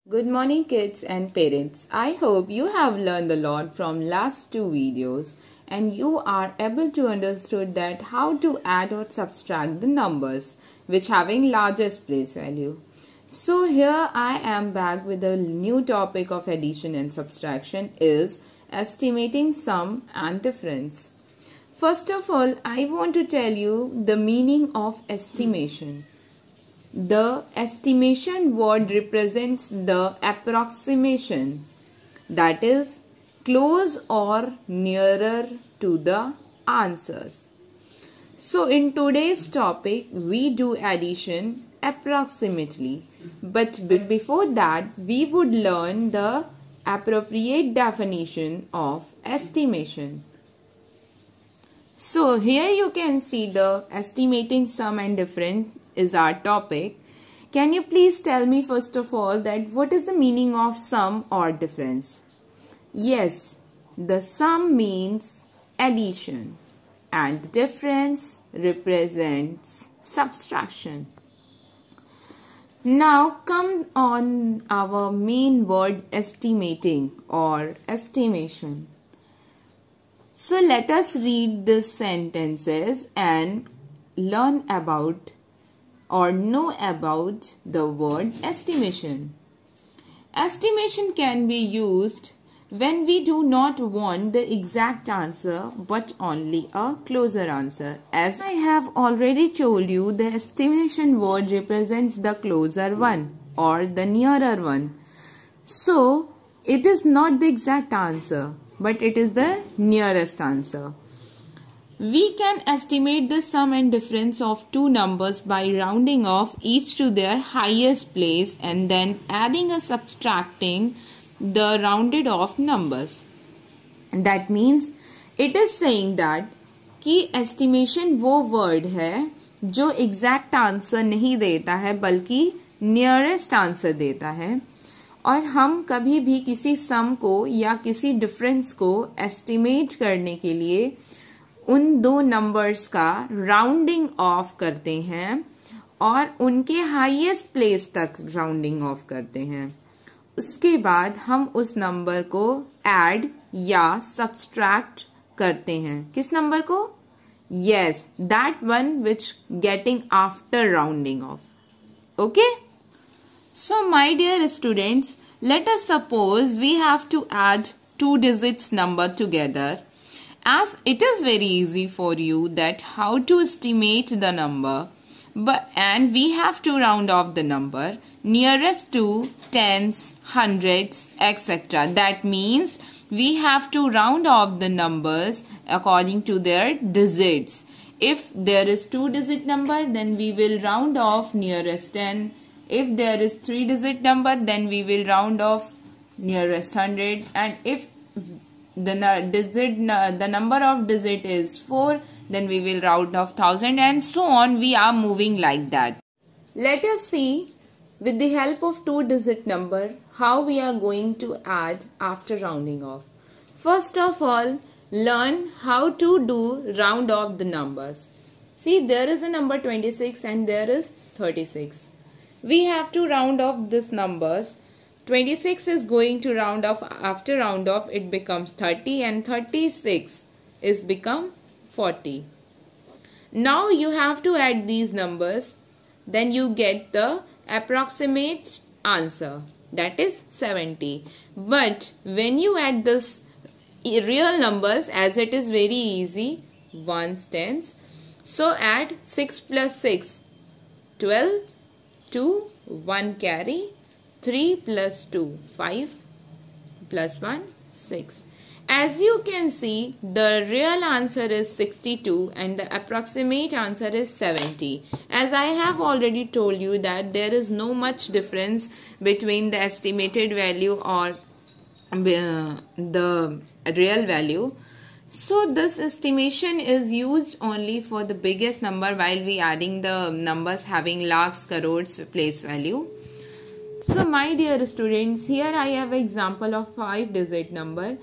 Good morning kids and parents. I hope you have learned a lot from last two videos and you are able to understood that how to add or subtract the numbers which having largest place value. So here I am back with a new topic of addition and subtraction is estimating sum and difference. First of all, I want to tell you the meaning of estimation. The estimation word represents the approximation, that is close or nearer to the answers. So in today's topic we do addition approximately, but before that we would learn the appropriate definition of estimation. So here you can see the estimating sum and difference is our topic. Can you please tell me first of all that what is the meaning of sum or difference? Yes, the sum means addition and difference represents subtraction. Now come on our main word estimating or estimation. So let us read the sentences and learn about or know about the word estimation. Estimation can be used when we do not want the exact answer but only a closer answer. As I have already told you, the estimation word represents the closer one or the nearer one. So it is not the exact answer but it is the nearest answer. We can estimate the sum and difference of two numbers by rounding off each to their highest place and then adding or subtracting the rounded off numbers. That means it is saying that कि estimation वो word है जो exact answer नहीं देता है बल्कि nearest answer देता है, और हम कभी भी किसी sum को या किसी difference को estimate करने के लिए उन दो नंबर्स का राउंडिंग ऑफ करते हैं और उनके हाईएस्ट प्लेस तक राउंडिंग ऑफ करते हैं. उसके बाद हम उस नंबर को ऐड या सब्सट्रैक्ट करते हैं. किस नंबर को? Yes, that one which getting after rounding off. Okay, so my dear students, let us suppose we have to add 2 digits number together. As it is very easy for you that how to estimate the number, and we have to round off the number nearest to tens, hundreds, etc. That means we have to round off the numbers according to their digits. If there is 2-digit number, then we will round off nearest 10. If there is 3-digit number, then we will round off nearest 100. And if the number of digit is 4, then we will round off 1000, and so on. We are moving like that. Let us see with the help of 2-digit number how we are going to add after rounding off. First of all, learn how to do round off the numbers. See, there is a number 26 and there is 36. We have to round off these numbers. 26 is going to round off, after round off it becomes 30, and 36 is become 40. Now you have to add these numbers, then you get the approximate answer, that is 70. But when you add this real numbers, as it is very easy, ones, tens, so add 6 plus 6, 12, 2, 1 carry, 3 plus 2, 5, plus 1, 6. As you can see, the real answer is 62 and the approximate answer is 70. As I have already told you that there is no much difference between the estimated value or the real value. So this estimation is used only for the biggest number while we adding the numbers having lakhs, crores place value. So my dear students, here I have an example of 5-digit number,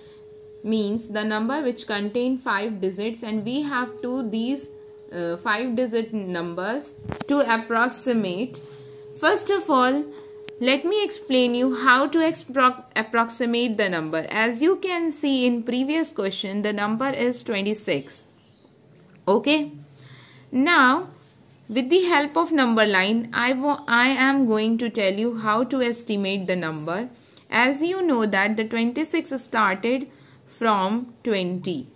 means the number which contain 5 digits, and we have to these 5-digit numbers to approximate. First of all, let me explain you how to approximate the number. As you can see in previous question, the number is 26. Okay. Now, with the help of number line, I am going to tell you how to estimate the number. As you know that the 26 started from 20.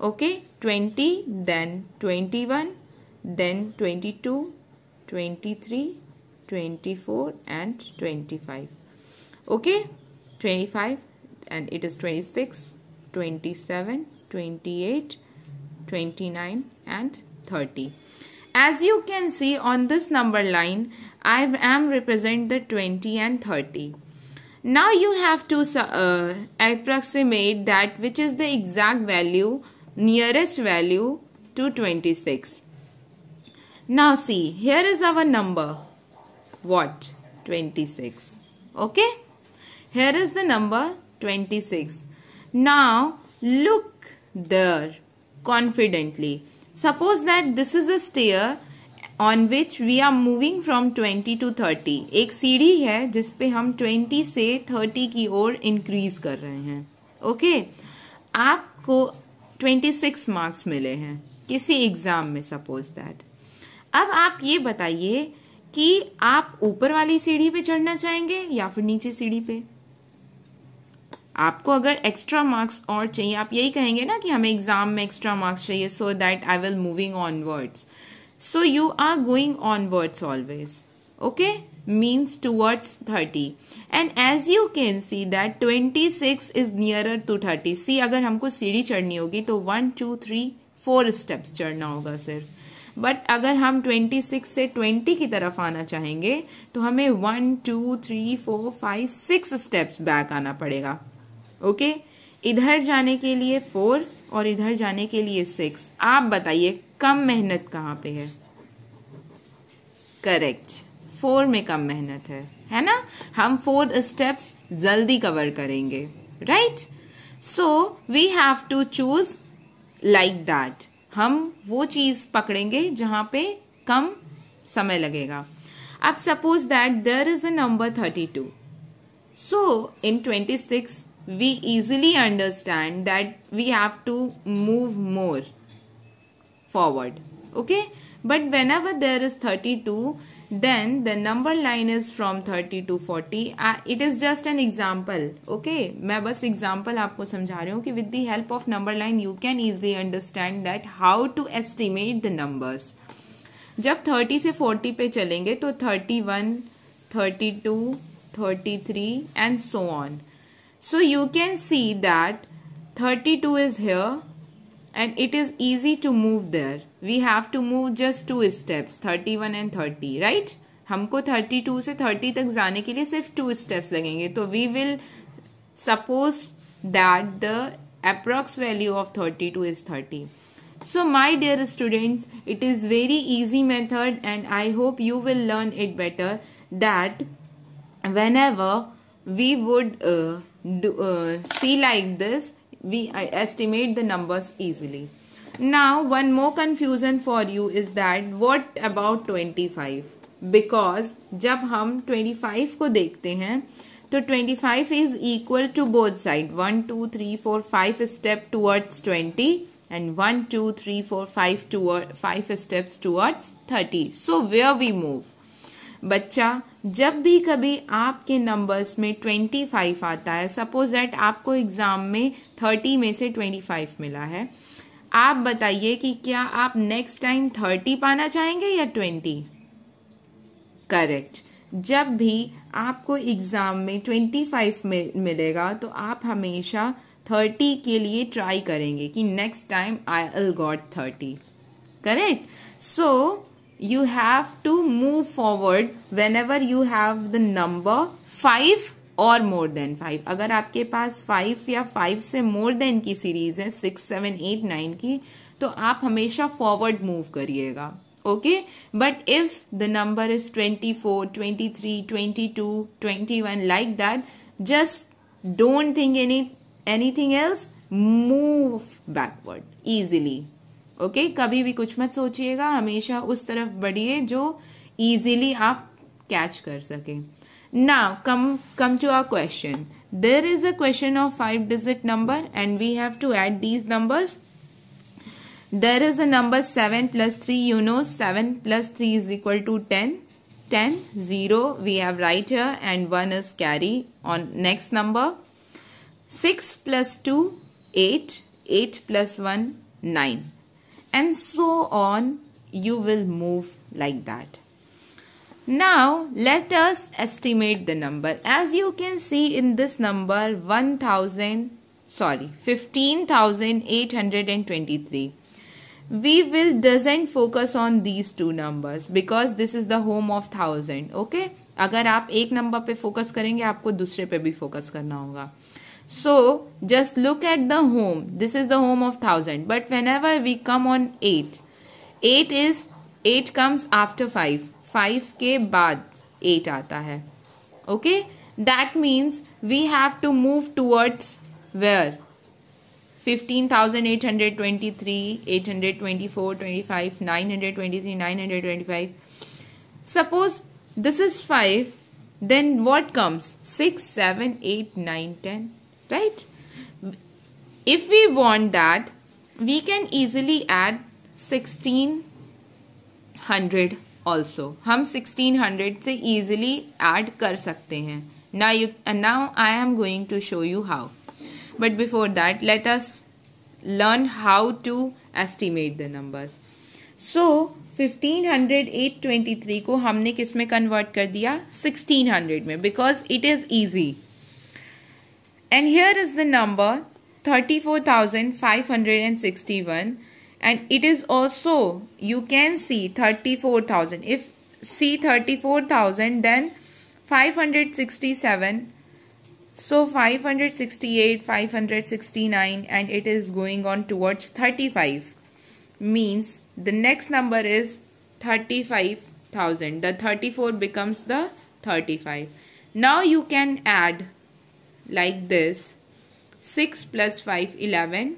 Okay. 20, then 21, then 22, 23, 24 and 25. Okay, 25 and it is 26, 27, 28, 29 and 30. As you can see on this number line, I am represent the 20 and 30. Now you have to approximate that which is the exact value, nearest value to 26. Now see, here is our number. What? 26. Okay? Here is the number 26. Now look there confidently. Suppose that this is a stair on which we are moving from 20 to 30. एक सीढ़ी है जिस पे हम 20 से 30 की ओर increase कर रहे हैं. ओके, आपको 26 मार्क्स मिले हैं किसी एग्जाम में. Suppose that. अब आप ये बताइए कि आप ऊपर वाली सीढ़ी पे चढ़ना चाहेंगे या फिर नीचे सीढ़ी पे. आपको अगर एक्स्ट्रा मार्क्स और चाहिए, आप यही कहेंगे ना कि हमें एग्जाम में एक्स्ट्रा मार्क्स चाहिए, so that I will moving onwards. So you are going onwards always. Okay, means towards 30. And as you can see that 26 is nearer to 30. See, अगर हमको सीढ़ी चढ़नी होगी तो 1 2 3 4 स्टेप्स चढ़ना होगा सिर्फ. बट अगर हम 26 से 20 की तरफ आना चाहेंगे तो हमें 1 2 3 4 5 6 स्टेप्स बैक आना पड़ेगा. ओके, इधर जाने के लिए 4 और इधर जाने के लिए 6. आप बताइए कम मेहनत कहाँ पे है? करेक्ट, 4 में कम मेहनत है ना. हम 4 स्टेप्स जल्दी कवर करेंगे. Right. So we have to choose like that. हम वो चीज पकड़ेंगे जहां पे कम समय लगेगा. अब suppose that there is a number 32. So in 26 we easily understand that we have to move more forward. Okay, but whenever there is 32, then the number line is from 30 to 40. It is just an example. Okay, मैं बस example आपको समझा रही हूँ कि with the help of number line you can easily understand that how to estimate the numbers. जब 30 से 40 पे चलेंगे तो 31, 32, 33 and so on. So you can see that 32 is here and it is easy to move there. We have to move just 2 steps, 31 and 30, right? हमको 32 से 30 तक जाने के लिए सिर्फ 2 steps लगेंगे. तो we will suppose that the approx value of 32 is 30. So my dear students, it is very easy method and I hope you will learn it better, that whenever we would see like this, we estimate the numbers easily. Now one more confusion for you is that what about 25? Because जब हम 25 को देखते हैं तो 25 is equal to both side. 1 2 3 4 5 step towards 20 and 1 2 3 4 5 steps towards 30. So where we move? बच्चा, जब भी कभी आपके नंबर्स में 25 आता है, सपोज दैट आपको एग्जाम में 30 में से 25 मिला है, आप बताइए कि क्या आप नेक्स्ट टाइम 30 पाना चाहेंगे या 20? करेक्ट. जब भी आपको एग्जाम में 25 मिलेगा तो आप हमेशा 30 के लिए ट्राई करेंगे कि next time I will got 30. Correct. So you have to move forward whenever you have the number 5 or more than 5. अगर आपके पास 5 या 5 से more than की सीरीज है 6, 7, 8, 9 की, तो आप हमेशा फॉरवर्ड मूव करिएगा. Okay, but if the number is 24, 23, 22, 21 like that, just don't think anything else, move backward easily. Okay, कभी भी कुछ मत सोचिएगा, हमेशा उस तरफ बढ़िए जो इजीली आप कैच कर सके. Now come to our question. There is a question of 5-digit number and we have to add these numbers. There is a number 7 plus 3. You know 7 plus 3 is equal to 10. 10, 0 we have right here and 1 is carry on next number. 6 plus 2, 8. 8 plus 1, 9. And so on you will move like that. Now let us estimate the number. As you can see in this number 15,823. We will doesn't focus on these two numbers because this is the home of 1000. Okay? अगर आप एक number पे focus करेंगे आपको दूसरे पे भी focus करना होगा. So just look at the home. This is the home of 1000. But whenever we come on 8 comes after 5. 5 के बाद 8 आता है. Okay? That means we have to move towards where? 15,823, 824, 25, 923, 925. Suppose this is 5, then what comes? 6, 7, 8, 9, 10. Right? If we want that, we can easily add 1600 also. हम 1600 से easily add कर सकते हैं. Now I am going to show you how. But before that, let us learn how to estimate the numbers. So 15,823 को हमने किस में convert कर दिया? 1600 में, because it is easy. And here is the number 34,561, and it is also, you can see 34,000. If see 34,000, then 567. So 568, 569, and it is going on towards 35. Means the next number is 35,000. The 34 becomes the 35. Now you can add like this. 6 plus 5, 11.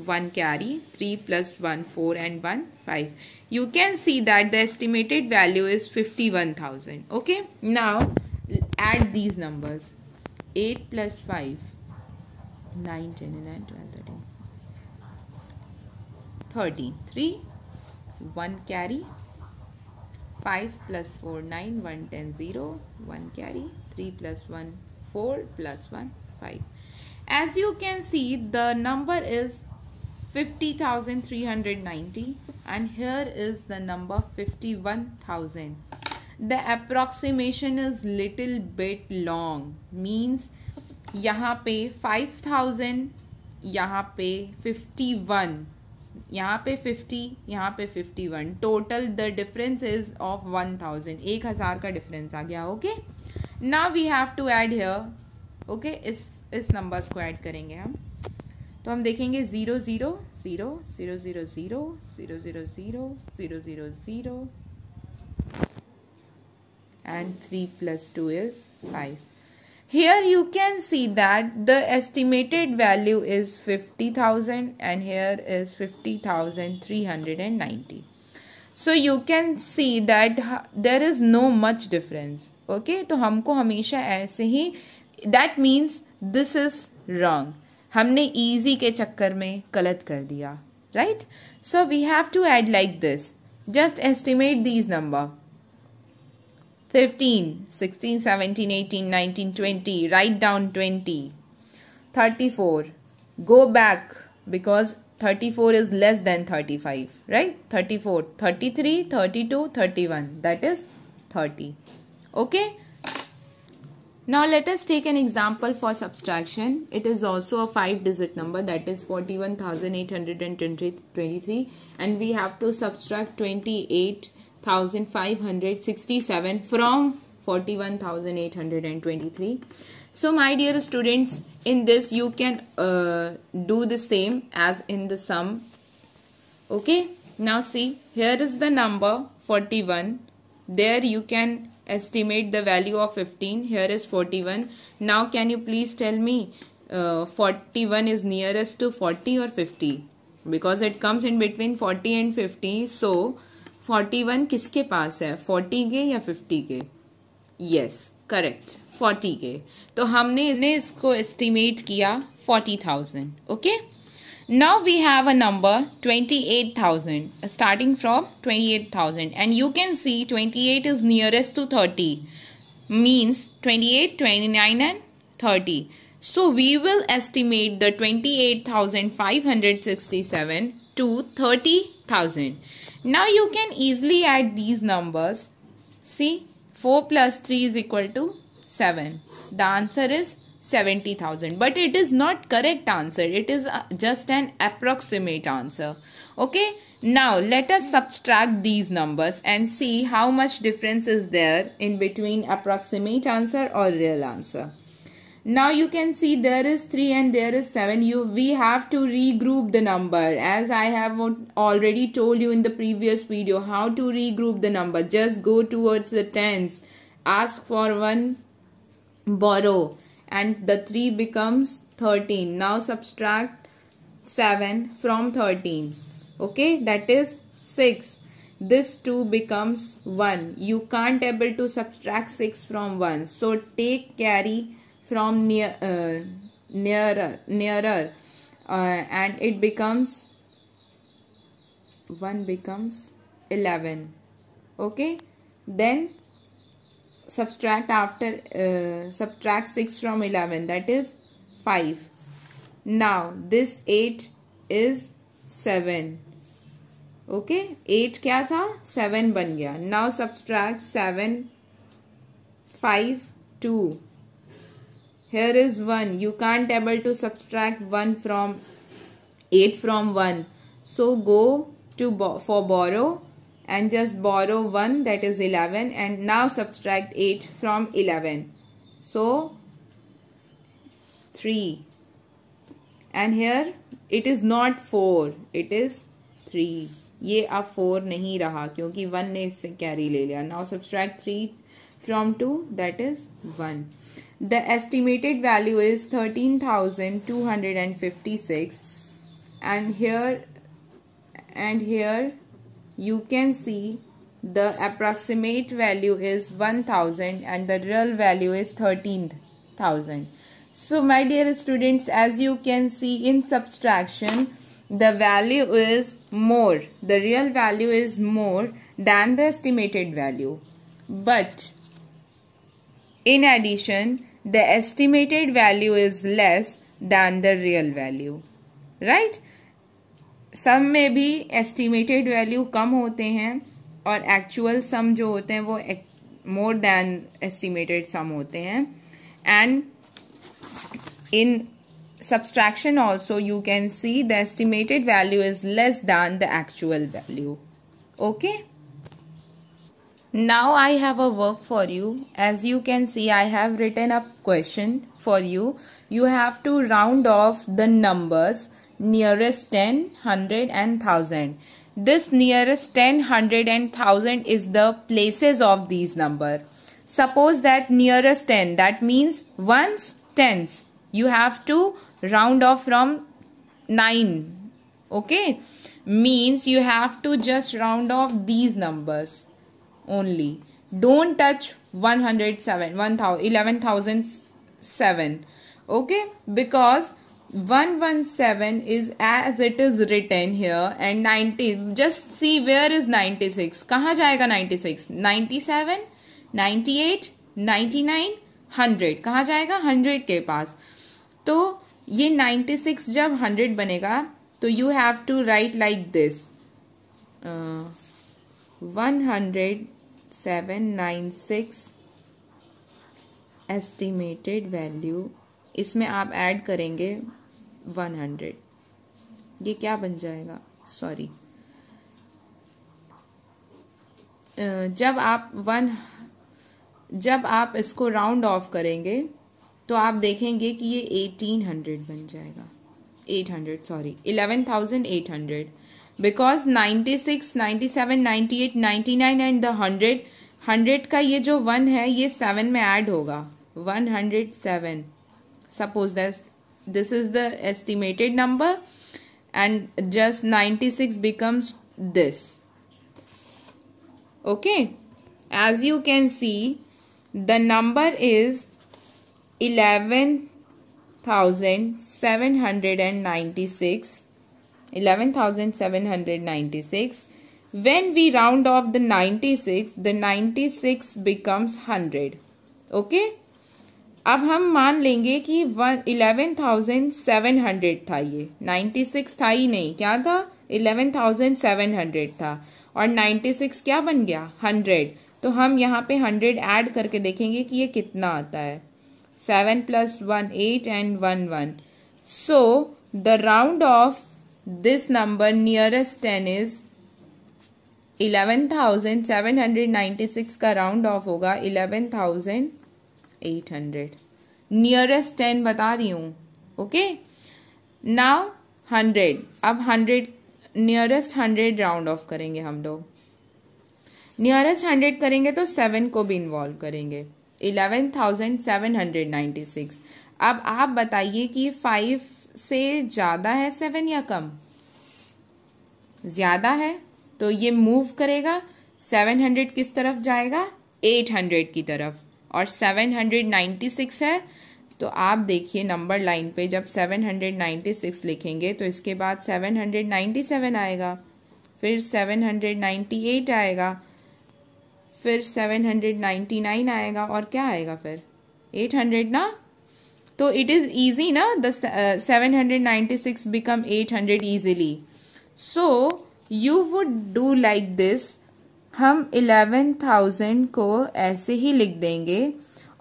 1 carry. 3 plus 1, 4 and 1, 5. You can see that the estimated value is 51,000. Okay. Now add these numbers. 8 plus 5, 9, 10, 11, 12, 13, 3, 1 carry. 5 plus 4, 9, 1, 10, 0, 1 carry. 3 plus 1, 4 plus 1, 5. As you can see, the number is 50,390 and here is the number 51,000. The approximation is little bit long. Means यहाँ पे 5,000, यहाँ पे 51, यहाँ पे 50, यहाँ पे 51. Total the difference is of 1,000. 1,000 का difference आ गया. Okay. Now we have to add here. Okay. इस numbers को add करेंगे हम. तो हम देखेंगे 0 0 0 0 0 0 0 0 0 0 0 0 and 3 plus 2 is 5. Here you can see that the estimated value is 50,000 and here is 50,390. So you can see that there is no much difference. Okay, तो हमको हमेशा ऐसे ही, that means this is wrong. हमने easy के चक्कर में गलत कर दिया. Right? So we have to add like this. Just estimate these number. 15, 16, 17, 18, 19, 20. Write down 20. 34. Go back because 34 is less than 35. Right? 34, 33, 32, 31. That is 30. Okay? Now let us take an example for subtraction. It is also a 5-digit number, that is 41,823, and we have to subtract 28,567 from 41,823. So my dear students, in this you can do the same as in the sum. Okay, now see, here is the number 41. There you can estimate the value of 15. Here is 41. Now can you please tell me 41 is nearest to 40 or 50? Because it comes in between 40 and 50. So 41 किसके पास है, 40 के या 50 के? Yes correct 40K। तो हमने इसको estimate किया 40,000। Okay, now we have a number 28,000 starting from 28,000 and you can see 28 is nearest to 30 means 28, 29 and 30. So we will estimate the 28,567 to 30,000. Now you can easily add these numbers. See, 4 plus 3 is equal to 7. The answer is 70,000, but it is not correct answer. It is just an approximate answer. Okay, now let us subtract these numbers and see how much difference is there in between approximate answer or real answer. Now you can see there is 3 and there is 7. We have to regroup the number, as I have already told you in the previous video how to regroup the number. Just go towards the tens, ask for one, borrow, and the 3 becomes 13. Now subtract 7 from 13. Okay, that is 6. This 2 becomes 1. You can't able to subtract 6 from 1. So take carry from nearer and it becomes 1 becomes 11. Okay, then subtract subtract 6 from 11, that is 5. Now this 8 is 7. Okay, 8 क्या था, 7 बन गया. Now subtract 7, 5, 2. Here is 1. You can't able to subtract 1 from 8 from 1. So go to for borrow and just borrow 1, that is 11, and now subtract 8 from 11. So 3. And here it is not 4, it is 3. ये अब 4 नहीं रहा क्योंकि 1 ने इससे carry ले लिया. Now subtract 3 from 2, that is 1. The estimated value is 13,256 and here you can see the approximate value is 1,000 and the real value is 13,000. So my dear students, as you can see in subtraction, the value is more, the real value is more than the estimated value, but in addition the estimated value is less than the real value, right? सम में भी estimated value कम होते हैं और actual sum जो होते हैं वो more than estimated sum होते हैं. And in subtraction also you can see the estimated value is less than the actual value. Okay, now I have a work for you. As you can see, I have written a question for you. You have to round off the numbers nearest 10, 100 and 1000. This nearest 10, 100 and 1000 is the places of these numbers. Suppose that nearest 10, that means ones, tens. You have to round off from 9. Okay, means you have to just round off these numbers only. Don't touch 107, 11,007. Okay, because 117 is as it is written here and 90. Just see where is 96. कहाँ जाएगा 96? 97, 98, 99, 100. कहाँ जाएगा? 100 के पास. तो ये 96 जब 100 बनेगा तो you have to write like this. 10796 estimated value. इसमें आप ऐड करेंगे 100. ये क्या बन जाएगा? सॉरी, जब आप इसको राउंड ऑफ करेंगे तो आप देखेंगे कि ये 1800 बन जाएगा. 11,800 because 96, 97, 98, 99 and the 100 का ये जो 1 है ये 7 में ऐड होगा. 107. Suppose that this is the estimated number and just 96 becomes this. Okay, as you can see the number is 11,796. When we round off the 96 becomes 100. Okay? अब हम मान लेंगे कि 11,700 था, ये 96 था ही नहीं, क्या था 11,700 था, और 96 क्या बन गया 100. तो हम यहाँ पे 100 ऐड करके देखेंगे कि ये कितना आता है. 7 + 1 8 and 1 1. So the round of this number nearest 10 is 11,796 का राउंड ऑफ होगा 11,800. नियरेस्ट 10 बता रही हूँ. Okay, now 100. अब 100 नियरेस्ट 100 राउंड ऑफ करेंगे हम लोग. नियरेस्ट 100 करेंगे तो 7 को भी इन्वॉल्व करेंगे. 11,796. अब आप बताइए कि 5 से ज्यादा है 7 या कम? ज्यादा है, तो ये मूव करेगा. 700 किस तरफ जाएगा? 800 की तरफ. और 796 है, तो आप देखिए नंबर लाइन पे जब 796 लिखेंगे तो इसके बाद 797 आएगा, फिर 798 आएगा, फिर 799 आएगा, और क्या आएगा फिर 800 ना. तो इट इज इजी ना, the 796 become 800 easily. So you would do like this. हम 11,000 को ऐसे ही लिख देंगे,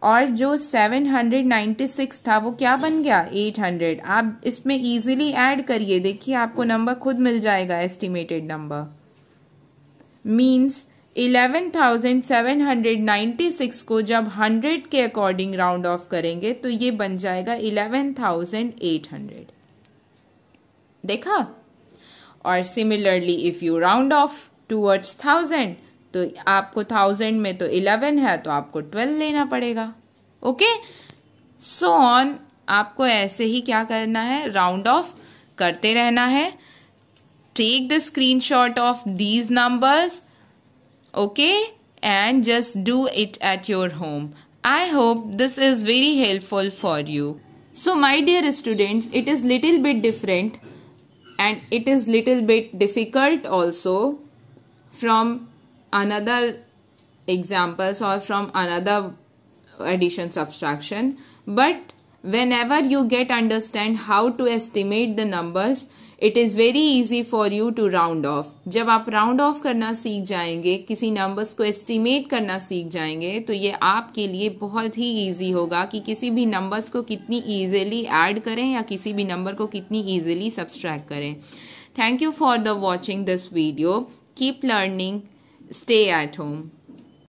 और जो 796 था वो क्या बन गया 800. आप इसमें इजीली ऐड करिए, देखिए आपको नंबर खुद मिल जाएगा. एस्टिमेटेड नंबर मीन्स 11,796 को जब 100 के अकॉर्डिंग राउंड ऑफ करेंगे तो ये बन जाएगा 11,800. देखा. और similarly if you round of towards 1000, तो आपको 1000 में तो 11 है, तो आपको 12 लेना पड़ेगा. Okay, so on. आपको ऐसे ही क्या करना है, राउंड ऑफ करते रहना है. Take the screenshot of these numbers, okay, and just do it at your home. I hope this is very helpful for you. So my dear students, it is little bit different and it is little bit difficult also from another examples or from another addition subtraction, but whenever you get understand how to estimate the numbers, it is very easy for you to round off. जब आप round of करना सीख जाएंगे, किसी numbers को estimate करना सीख जाएंगे, तो ये आपके लिए बहुत ही ईजी होगा कि किसी भी नंबर्स को कितनी ईजिली ऐड करें या किसी भी नंबर को कितनी ईजिली सब्सट्रैक्ट करें. Thank you for the watching this video. Keep learning. Stay at home.